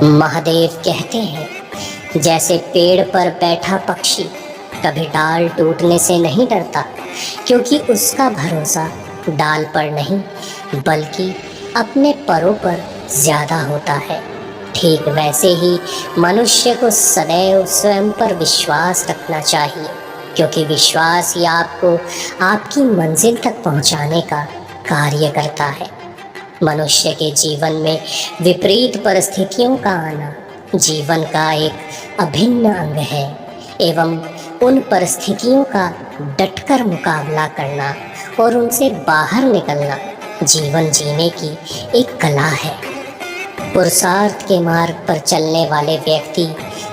महादेव कहते हैं, जैसे पेड़ पर बैठा पक्षी कभी डाल टूटने से नहीं डरता, क्योंकि उसका भरोसा डाल पर नहीं बल्कि अपने परों पर ज़्यादा होता है। ठीक वैसे ही मनुष्य को सदैव स्वयं पर विश्वास रखना चाहिए, क्योंकि विश्वास ही आपको आपकी मंजिल तक पहुंचाने का कार्य करता है। मनुष्य के जीवन में विपरीत परिस्थितियों का आना जीवन का एक अभिन्न अंग है एवं उन परिस्थितियों का डटकर मुकाबला करना और उनसे बाहर निकलना जीवन जीने की एक कला है। पुरुषार्थ के मार्ग पर चलने वाले व्यक्ति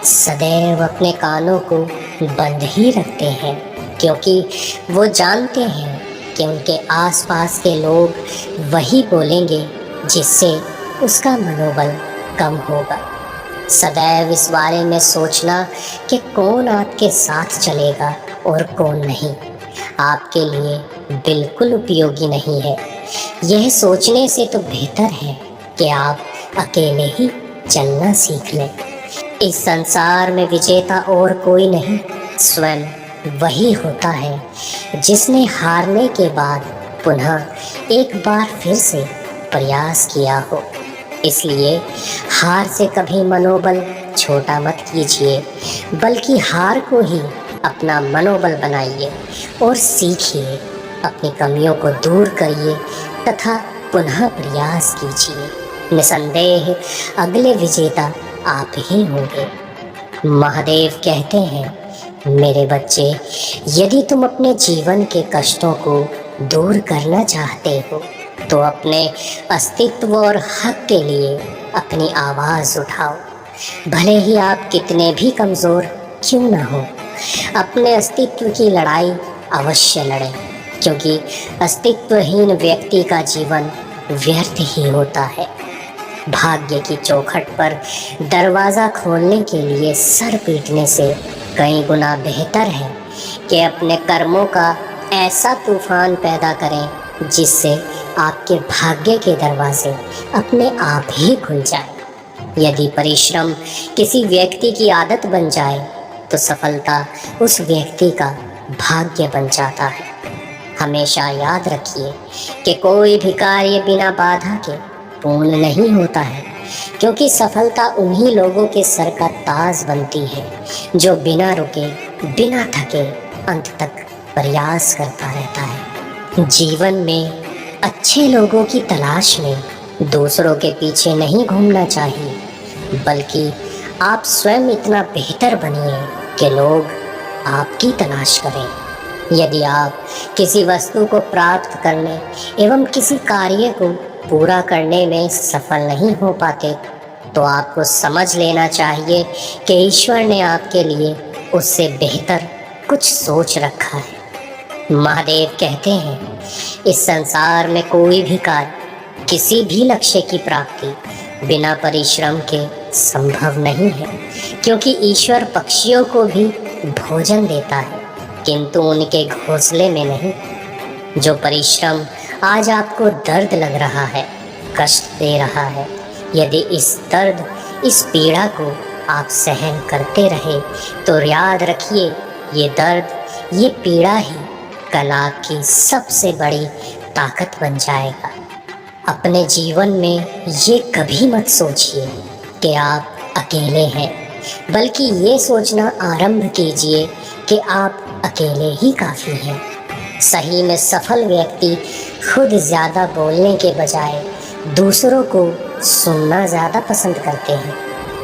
सदैव अपने कानों को बंद ही रखते हैं, क्योंकि वो जानते हैं कि उनके आसपास के लोग वही बोलेंगे जिससे उसका मनोबल कम होगा। सदैव इस बारे में सोचना कि कौन आपके साथ चलेगा और कौन नहीं, आपके लिए बिल्कुल उपयोगी नहीं है। यह सोचने से तो बेहतर है कि आप अकेले ही चलना सीख लें। इस संसार में विजेता और कोई नहीं, स्वयं वही होता है जिसने हारने के बाद पुनः एक बार फिर से प्रयास किया हो। इसलिए हार से कभी मनोबल छोटा मत कीजिए, बल्कि हार को ही अपना मनोबल बनाइए और सीखिए, अपनी कमियों को दूर करिए तथा पुनः प्रयास कीजिए। निसंदेह अगले विजेता आप ही होंगे। महादेव कहते हैं, मेरे बच्चे, यदि तुम अपने जीवन के कष्टों को दूर करना चाहते हो तो अपने अस्तित्व और हक के लिए अपनी आवाज़ उठाओ। भले ही आप कितने भी कमज़ोर क्यों न हो, अपने अस्तित्व की लड़ाई अवश्य लड़ें, क्योंकि अस्तित्वहीन व्यक्ति का जीवन व्यर्थ ही होता है। भाग्य की चौखट पर दरवाज़ा खोलने के लिए सर पीटने से कई गुना बेहतर है कि अपने कर्मों का ऐसा तूफान पैदा करें जिससे आपके भाग्य के दरवाजे अपने आप ही खुल जाए। यदि परिश्रम किसी व्यक्ति की आदत बन जाए तो सफलता उस व्यक्ति का भाग्य बन जाता है। हमेशा याद रखिए कि कोई भी कार्य बिना बाधा के पूर्ण नहीं होता है, क्योंकि सफलता उन्हीं लोगों के सर का ताज बनती है जो बिना रुके बिना थके अंत तक प्रयास करता रहता है। जीवन में अच्छे लोगों की तलाश में दूसरों के पीछे नहीं घूमना चाहिए, बल्कि आप स्वयं इतना बेहतर बनिए कि लोग आपकी तलाश करें। यदि आप किसी वस्तु को प्राप्त करने एवं किसी कार्य को पूरा करने में सफल नहीं हो पाते तो आपको समझ लेना चाहिए कि ईश्वर ने आपके लिए उससे बेहतर कुछ सोच रखा है। महादेव कहते हैं, इस संसार में कोई भी कार्य, किसी भी लक्ष्य की प्राप्ति बिना परिश्रम के संभव नहीं है, क्योंकि ईश्वर पक्षियों को भी भोजन देता है, किंतु उनके घोंसले में नहीं। जो परिश्रम आज आपको दर्द लग रहा है, कष्ट दे रहा है, यदि इस दर्द, इस पीड़ा को आप सहन करते रहे तो याद रखिए, ये दर्द, ये पीड़ा ही कल आपकी सबसे बड़ी ताकत बन जाएगा। अपने जीवन में ये कभी मत सोचिए कि आप अकेले हैं, बल्कि ये सोचना आरंभ कीजिए कि आप अकेले ही काफ़ी हैं। सही में सफल व्यक्ति खुद ज़्यादा बोलने के बजाय दूसरों को सुनना ज़्यादा पसंद करते हैं,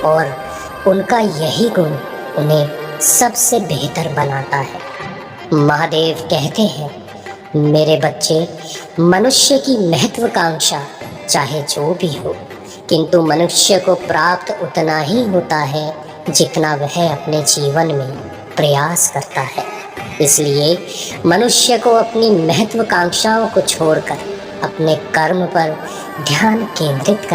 और उनका यही गुण उन्हें सबसे बेहतर बनाता है। महादेव कहते हैं, मेरे बच्चे, मनुष्य की महत्वाकांक्षा चाहे जो भी हो, किंतु मनुष्य को प्राप्त उतना ही होता है जितना वह अपने जीवन में प्रयास करता है। इसलिए मनुष्य को अपनी महत्वाकांक्षाओं को छोड़कर अपने कर्म पर ध्यान केंद्रित कर